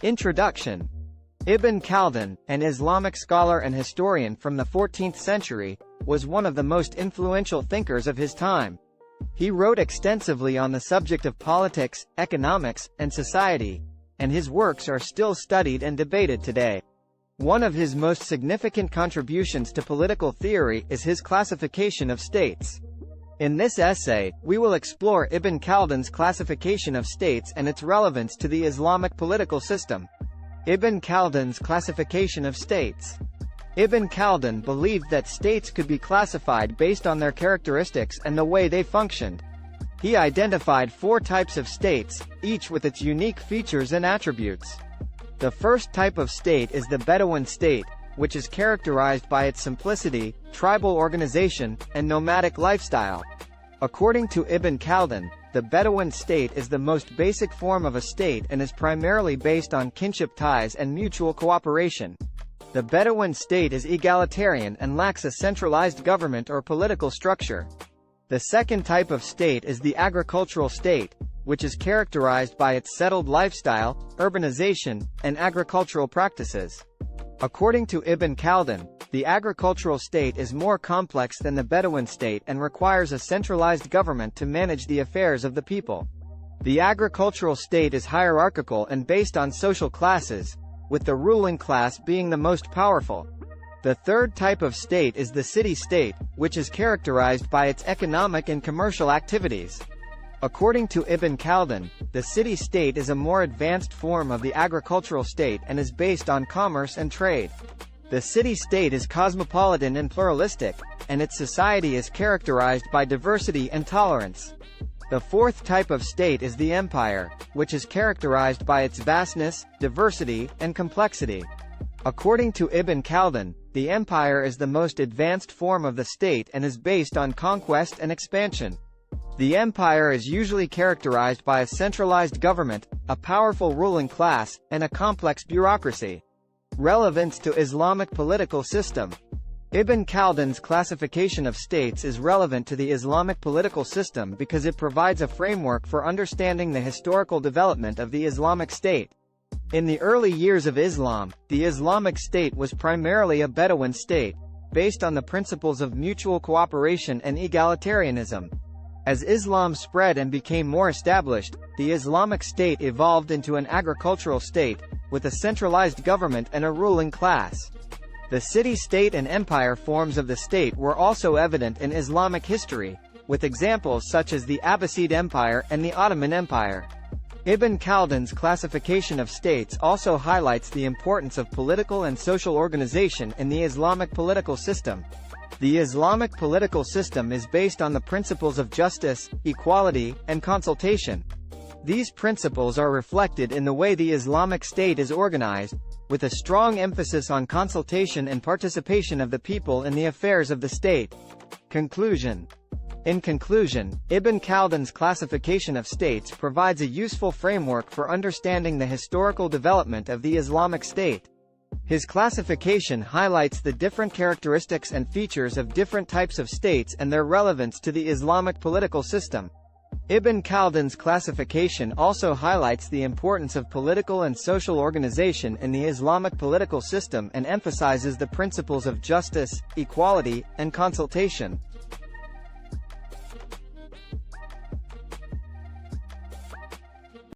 Introduction. Ibn Khaldun, an Islamic scholar and historian from the 14th century, was one of the most influential thinkers of his time. He wrote extensively on the subject of politics, economics, and society, and his works are still studied and debated today. One of his most significant contributions to political theory is his classification of states. In this essay, we will explore Ibn Khaldun's classification of states and its relevance to the Islamic political system. Ibn Khaldun's classification of states. Ibn Khaldun believed that states could be classified based on their characteristics and the way they functioned. He identified 4 types of states, each with its unique features and attributes. The first type of state is the Bedouin state, which is characterized by its simplicity, tribal organization, and nomadic lifestyle. According to Ibn Khaldun, the Bedouin state is the most basic form of a state and is primarily based on kinship ties and mutual cooperation. The Bedouin state is egalitarian and lacks a centralized government or political structure. The second type of state is the agricultural state, which is characterized by its settled lifestyle, urbanization, and agricultural practices. According to Ibn Khaldun, the agricultural state is more complex than the Bedouin state and requires a centralized government to manage the affairs of the people. The agricultural state is hierarchical and based on social classes, with the ruling class being the most powerful. The third type of state is the city-state, which is characterized by its economic and commercial activities. According to Ibn Khaldun, the city-state is a more advanced form of the agricultural state and is based on commerce and trade. The city-state is cosmopolitan and pluralistic, and its society is characterized by diversity and tolerance. The fourth type of state is the empire, which is characterized by its vastness, diversity, and complexity. According to Ibn Khaldun, the empire is the most advanced form of the state and is based on conquest and expansion. The empire is usually characterized by a centralized government, a powerful ruling class, and a complex bureaucracy. Relevance to Islamic political system. Ibn Khaldun's classification of states is relevant to the Islamic political system because it provides a framework for understanding the historical development of the Islamic State. In the early years of Islam, the Islamic State was primarily a Bedouin state, based on the principles of mutual cooperation and egalitarianism. As Islam spread and became more established, the Islamic State evolved into an agricultural state, with a centralized government and a ruling class. The city-state and empire forms of the state were also evident in Islamic history, with examples such as the Abbasid Empire and the Ottoman Empire. Ibn Khaldun's classification of states also highlights the importance of political and social organization in the Islamic political system. The Islamic political system is based on the principles of justice, equality, and consultation. These principles are reflected in the way the Islamic State is organized, with a strong emphasis on consultation and participation of the people in the affairs of the state. Conclusion. In conclusion, Ibn Khaldun's classification of states provides a useful framework for understanding the historical development of the Islamic State. His classification highlights the different characteristics and features of different types of states and their relevance to the Islamic political system. Ibn Khaldun's classification also highlights the importance of political and social organization in the Islamic political system and emphasizes the principles of justice, equality, and consultation.